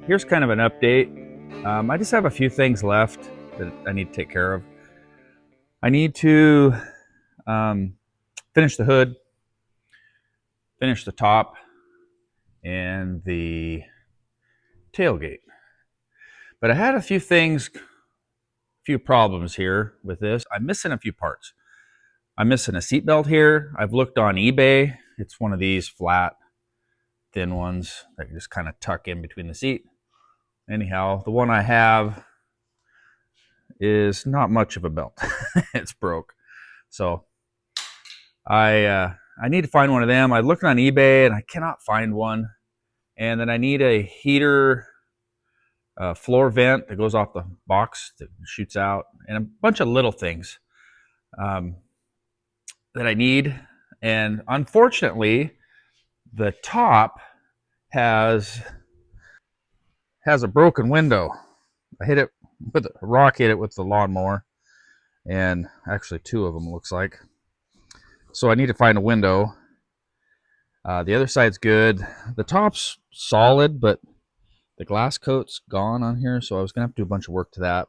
here's kind of an update. I just have a few things left that I need to take care of. I need to finish the hood, finish the top, and the tailgate. But I had a few problems here with this. I'm missing a few parts. I'm missing a seatbelt here. I've looked on eBay. It's one of these flat, thin ones that you just kind of tuck in between the seat. Anyhow, the one I have is not much of a belt. It's broke. So I need to find one of them. I looked on eBay and I cannot find one. And then I need a heater floor vent that goes off the box that shoots out, and a bunch of little things that I need. And unfortunately, the top has a broken window. I hit it with a rock, hit it with the lawnmower, and actually two of them looks like. So I need to find a window. The other side's good. The top's solid, but the glass coat's gone on here, so I was gonna have to do a bunch of work to that.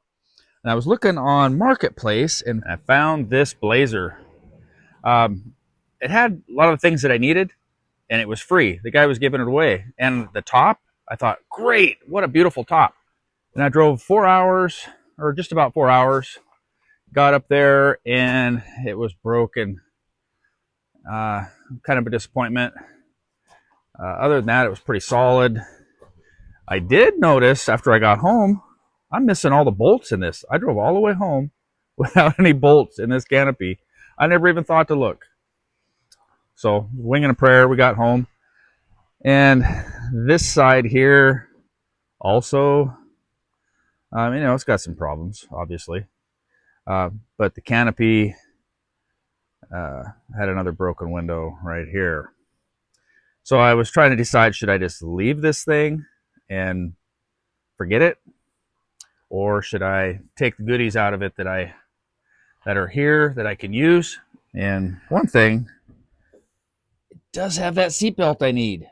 And I was looking on Marketplace, and I found this Blazer. It had a lot of the things that I needed, and it was free. The guy was giving it away. And the top, I thought, great, what a beautiful top. And I drove 4 hours, or just about 4 hours, got up there, and it was broken. Kind of a disappointment. Other than that, it was pretty solid. I did notice after I got home, I'm missing all the bolts in this. I drove all the way home without any bolts in this canopy. I never even thought to look. So, winging a prayer, we got home. And this side here also, it's got some problems, obviously. But the canopy had another broken window right here. So I was trying to decide, should I just leave this thing and forget it, or should I take the goodies out of it that are here that I can use? And one thing, it does have that seatbelt I need,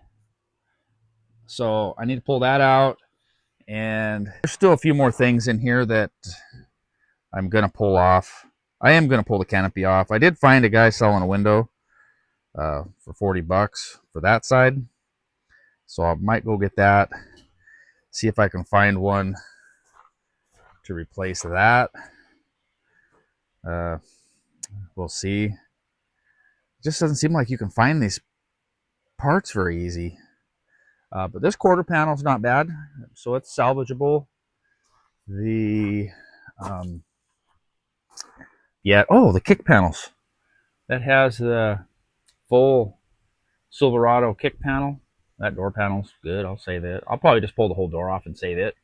so I need to pull that out. And there's still a few more things in here that I'm gonna pull off. I am gonna pull the canopy off. I did find a guy selling a window for $40 for that side, so I might go get that, see if I can find one to replace that. We'll see. It just doesn't seem like you can find these parts very easy. But this quarter panel is not bad, so it's salvageable. The the kick panels. That has the full Silverado kick panel. That door panel's good. I'll save it. I'll probably just pull the whole door off and save it.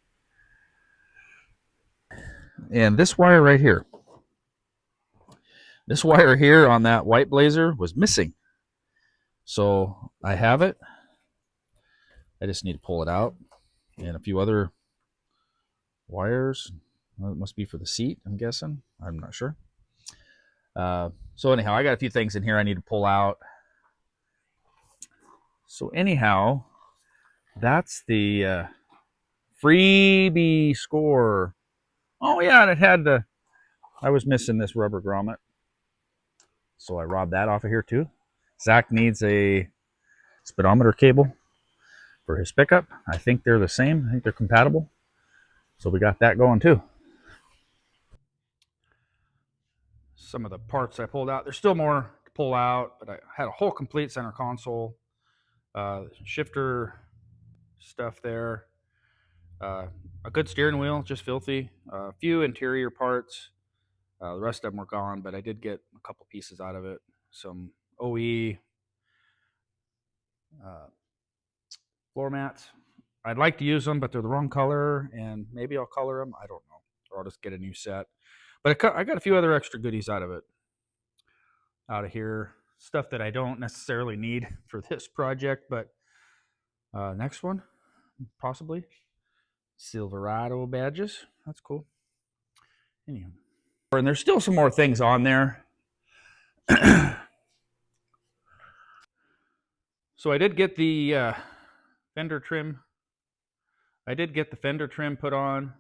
And this wire right here. This wire here on that white Blazer was missing. So I have it. I just need to pull it out. And a few other wires. Well, it must be for the seat, I'm guessing. I'm not sure. So anyhow, I got a few things in here I need to pull out. So anyhow, that's the freebie score. Oh yeah, and it had I was missing this rubber grommet, so I robbed that off of here too. Zach needs a speedometer cable for his pickup. I think they're the same. I think they're compatible. So we got that going too. Some of the parts I pulled out. There's still more to pull out, but I had a whole complete center console, shifter stuff there, a good steering wheel, just filthy, a few interior parts. The rest of them were gone, but I did get a couple pieces out of it. Some OE floor mats. I'd like to use them, but they're the wrong color, and maybe I'll color them. I don't know, or I'll just get a new set. But I got a few other extra goodies out of here. Stuff that I don't necessarily need for this project, but next one, possibly. Silverado badges. That's cool. Anyhow. And there's still some more things on there. So I did get the fender trim I did get the fender trim put on,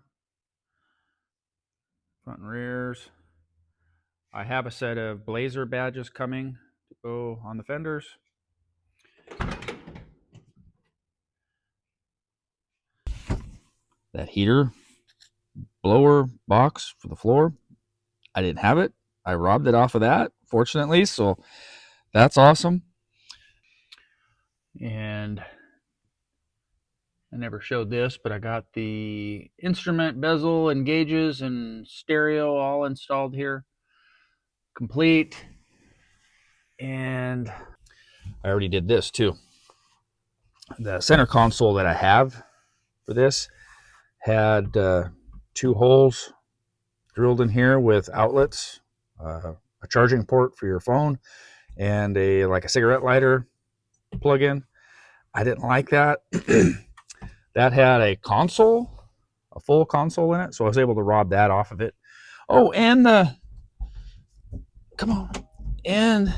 front and rears. I have a set of Blazer badges coming to go on the fenders. That heater blower box for the floor, I didn't have it. I robbed it off of that, fortunately, so that's awesome. And I never showed this, but I got the instrument bezel and gauges and stereo all installed here, complete. And I already did this too. The center console that I have for this had 2 holes drilled in here with outlets, a charging port for your phone, and like a cigarette lighter plug-in. I didn't like that. That had a console, a full console in it, so I was able to rob that off of it. Oh, and and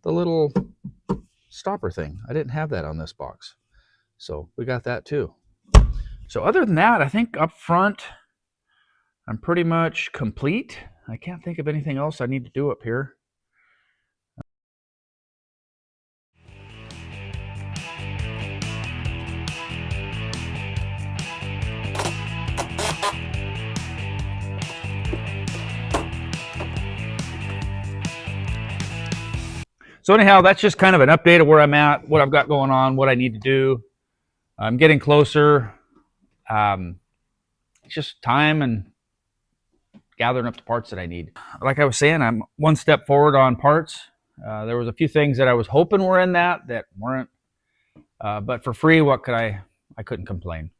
the little stopper thing. I didn't have that on this box, so we got that too. So other than that, I think up front, I'm pretty much complete. I can't think of anything else I need to do up here. So anyhow, that's just kind of an update of where I'm at, what I've got going on, what I need to do. I'm getting closer. It's just time and gathering up the parts that I need. Like I was saying, I'm one step forward on parts. There was a few things that I was hoping were in that weren't. But for free, what could I couldn't complain.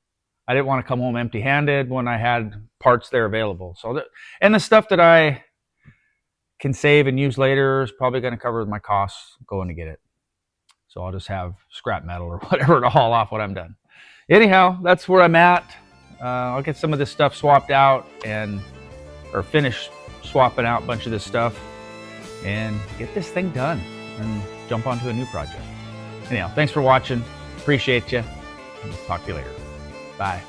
I didn't want to come home empty-handed when I had parts there available. And the stuff that I can save and use later is probably going to cover my costs going to get it. So I'll just have scrap metal or whatever to haul off when I'm done. Anyhow, that's where I'm at. I'll get some of this stuff swapped out or finish swapping out a bunch of this stuff and get this thing done and jump onto a new project. Anyhow, thanks for watching. Appreciate you. Talk to you later. Bye.